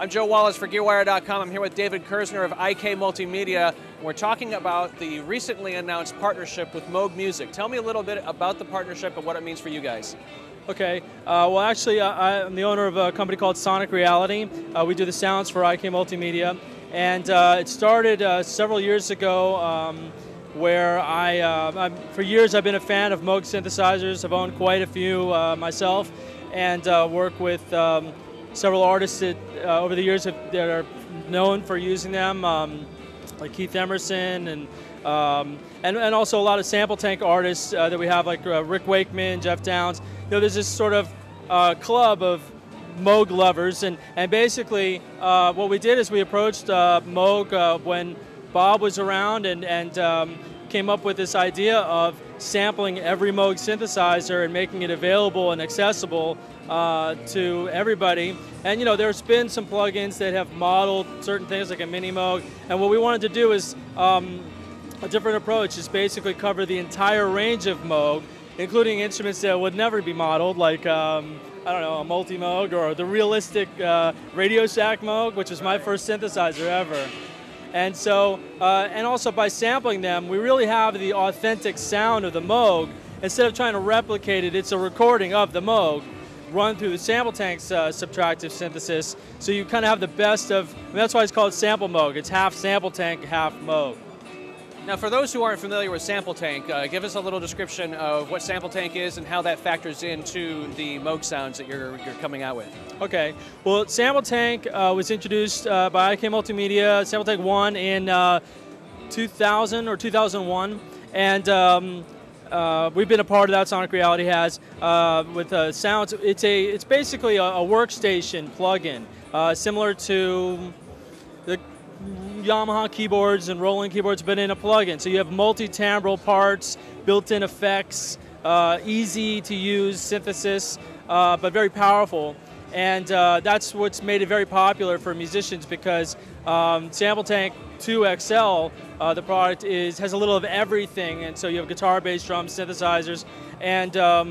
I'm Joe Wallace for GearWire.com. I'm here with David Kerzner of IK Multimedia. We're talking about the recently announced partnership with Moog Music. Tell me a little bit about the partnership and what it means for you guys. Okay, well actually I'm the owner of a company called Sonic Reality. We do the sounds for IK Multimedia, and it started several years ago where for years I've been a fan of Moog synthesizers. I've owned quite a few myself, and work with several artists that over the years that are known for using them, like Keith Emerson, and also a lot of sample tank artists that we have, like Rick Wakeman, Jeff Downs. You know, there's this sort of club of Moog lovers, and basically what we did is we approached Moog when Bob was around, and came up with this idea of sampling every Moog synthesizer and making it available and accessible to everybody. And you know, there's been some plugins that have modeled certain things like a mini Moog, and what we wanted to do is a different approach, is basically cover the entire range of Moog, including instruments that would never be modeled, like I don't know, a multi-Moog or the realistic Radio Shack Moog, which was my first synthesizer ever. And so, and also by sampling them, we really have the authentic sound of the Moog. Instead of trying to replicate it, it's a recording of the Moog run through the sample tank's subtractive synthesis. So you kind of have the best of, I mean, that's why it's called sample Moog. It's half sample tank, half Moog. Now, for those who aren't familiar with Sample Tank, give us a little description of what Sample Tank is and how that factors into the Moog sounds that you're coming out with. Okay, well, Sample Tank was introduced by IK Multimedia, Sample Tank 1 in 2000 or 2001, and we've been a part of that, Sonic Reality has, with sounds. It's basically a workstation plugin, similar to the Yamaha keyboards and Roland keyboards, but in a plugin. So you have multi-timbral parts, built-in effects, easy to use synthesis, but very powerful. And that's what's made it very popular for musicians, because Sample Tank 2 XL, the product has a little of everything, and so you have guitar, bass, drums, synthesizers, and a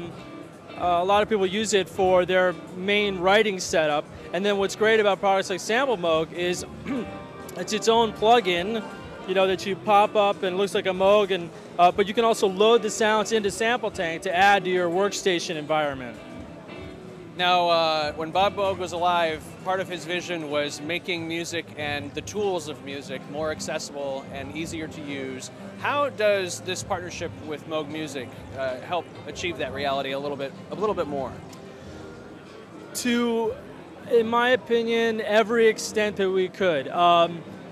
lot of people use it for their main writing setup. And then what's great about products like Sample Moog is it's its own plug-in, you know, that you pop up and it looks like a Moog, and but you can also load the sounds into Sample Tank to add to your workstation environment. Now, when Bob Moog was alive, part of his vision was making music and the tools of music more accessible and easier to use. How does this partnership with Moog Music help achieve that reality a little bit more? To, in my opinion, every extent that we could,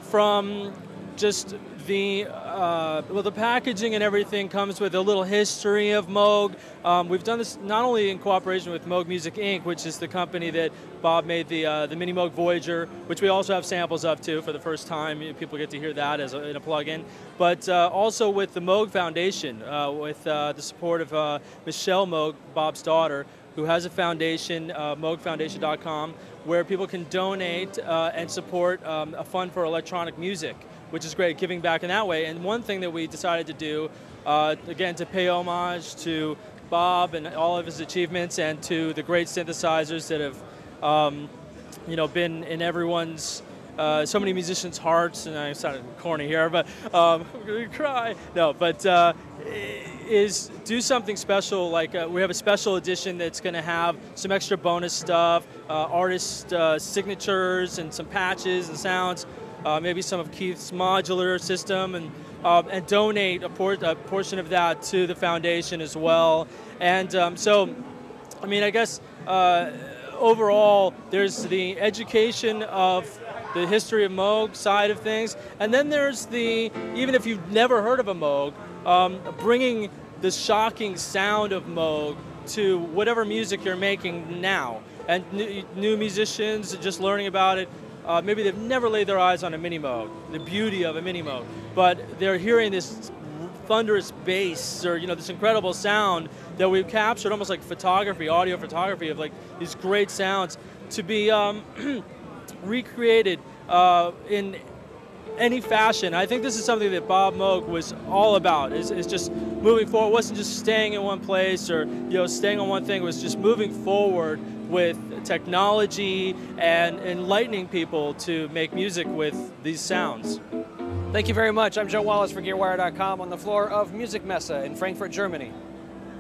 from just well, the packaging and everything comes with a little history of Moog. We've done this not only in cooperation with Moog Music Inc., which is the company that Bob made the Mini Moog Voyager, which we also have samples of too for the first time. People get to hear that as in a plug-in, but also with the Moog Foundation, with the support of Michelle Moog, Bob's daughter, who has a foundation, moogfoundation.com, where people can donate and support a fund for electronic music, which is great, giving back in that way. And one thing that we decided to do, again, to pay homage to Bob and all of his achievements, and to the great synthesizers that have you know, been in everyone's, so many musicians' hearts, and I sounded corny here, but I'm gonna cry. No, but is do something special, like we have a special edition that's going to have some extra bonus stuff, artist signatures and some patches and sounds, maybe some of Keith's modular system, and donate a portion of that to the foundation as well. And so, I mean, I guess overall, there's the education of the history of Moog side of things, and then there's the, even if you've never heard of a Moog, bringing the shocking sound of Moog to whatever music you're making now. And new musicians just learning about it, maybe they've never laid their eyes on a Mini Moog, the beauty of a Mini Moog, but they're hearing this thunderous bass, or you know, this incredible sound that we've captured, almost like photography, audio photography, of like these great sounds to be recreated in any fashion. I think this is something that Bob Moog was all about, is just moving forward. It wasn't just staying in one place or staying on one thing. It was just moving forward with technology and enlightening people to make music with these sounds. Thank you very much. I'm Joe Wallace for GearWire.com on the floor of Musikmesse in Frankfurt, Germany.